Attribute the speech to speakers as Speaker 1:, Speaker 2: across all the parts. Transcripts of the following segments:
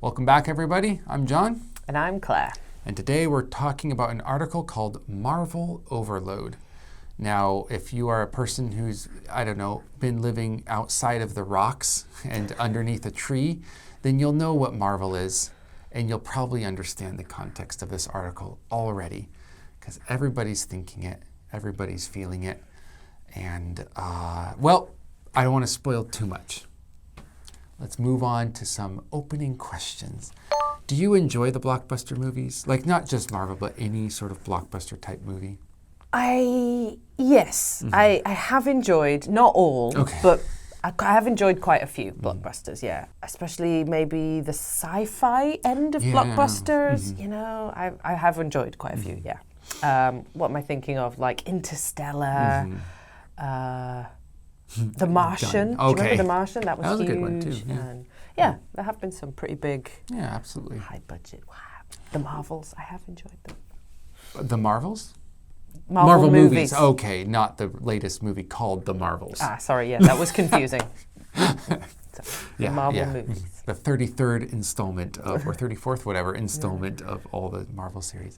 Speaker 1: Welcome back, everybody. I'm John.
Speaker 2: And I'm Claire.
Speaker 1: And today we're talking about an article called Marvel Overload. Now, if you are a person who's, been living outside of the rocks and underneath a tree, then you'll know what Marvel is, and you'll probably understand the context of this article already, because everybody's thinking it, everybody's feeling it, and, I don't want to spoil too much. Let's move on to some opening questions. Do you enjoy the blockbuster movies? Like not just Marvel, but any sort of blockbuster type movie?
Speaker 2: Yes. I have enjoyed, not all, but I have enjoyed quite a few blockbusters, yeah. Especially maybe the sci-fi end of blockbusters, you know. I have enjoyed quite a few, yeah. What am I thinking of? Like Interstellar, The Martian. Do you remember The Martian? That was huge.
Speaker 1: A good one too.
Speaker 2: And there have been some pretty big,
Speaker 1: absolutely,
Speaker 2: high budget. Wow. The Marvels, I have enjoyed them.
Speaker 1: The Marvels?
Speaker 2: Marvel movies.
Speaker 1: Okay, not the latest movie called The Marvels.
Speaker 2: Sorry, that was confusing. The Marvel movies.
Speaker 1: The 33rd installment of, or 34th, whatever, installment of all the Marvel series.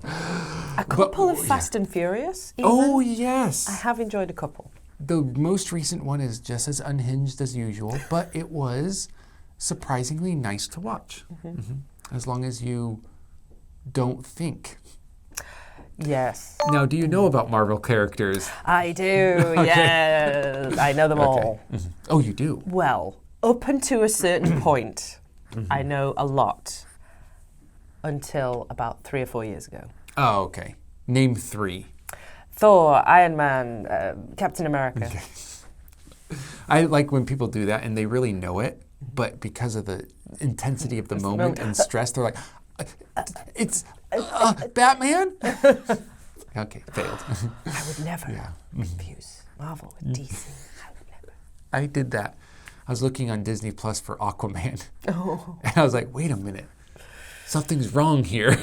Speaker 2: A couple of Fast and Furious, even.
Speaker 1: Oh, yes.
Speaker 2: I have enjoyed a couple.
Speaker 1: The most recent one is just as unhinged as usual, but it was surprisingly nice to watch. As long as you don't think.
Speaker 2: Yes.
Speaker 1: Now, do you know about Marvel characters?
Speaker 2: I do, yes. I know them all.
Speaker 1: Oh, you do?
Speaker 2: Well, up until a certain point, I know a lot until about 3 or 4 years ago.
Speaker 1: Oh, okay. Name 3.
Speaker 2: Thor, Iron Man, Captain America.
Speaker 1: Okay. I like when people do that and they really know it, but because of the intensity of the moment and stress, they're like, it's Batman? Okay, failed.
Speaker 2: I would never confuse Marvel with DC. I would never.
Speaker 1: I did that. I was looking on Disney Plus for Aquaman. And I was like, wait a minute. Something's wrong here.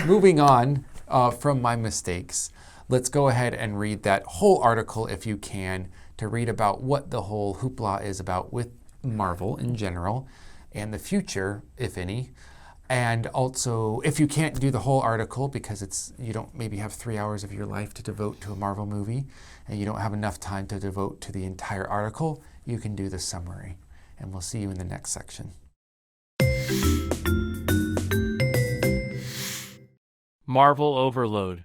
Speaker 1: Moving on from my mistakes, let's go ahead and read that whole article if you can, to read about what the whole hoopla is about with Marvel in general and the future, if any. And also, if you can't do the whole article because you don't maybe have 3 hours of your life to devote to a Marvel movie and you don't have enough time to devote to the entire article, you can do the summary. And we'll see you in the next section.
Speaker 3: Marvel Overload.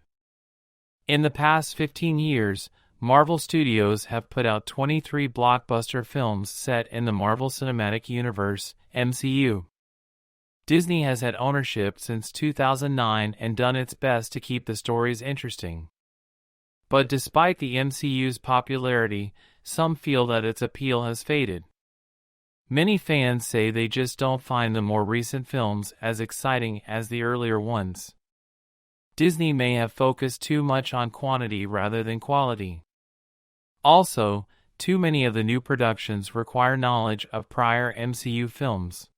Speaker 3: In the past 15 years, Marvel Studios have put out 23 blockbuster films set in the Marvel Cinematic Universe, MCU. Disney has had ownership since 2009 and done its best to keep the stories interesting. But despite the MCU's popularity, some feel that its appeal has faded. Many fans say they just don't find the more recent films as exciting as the earlier ones. Disney may have focused too much on quantity rather than quality. Also, too many of the new productions require knowledge of prior MCU films.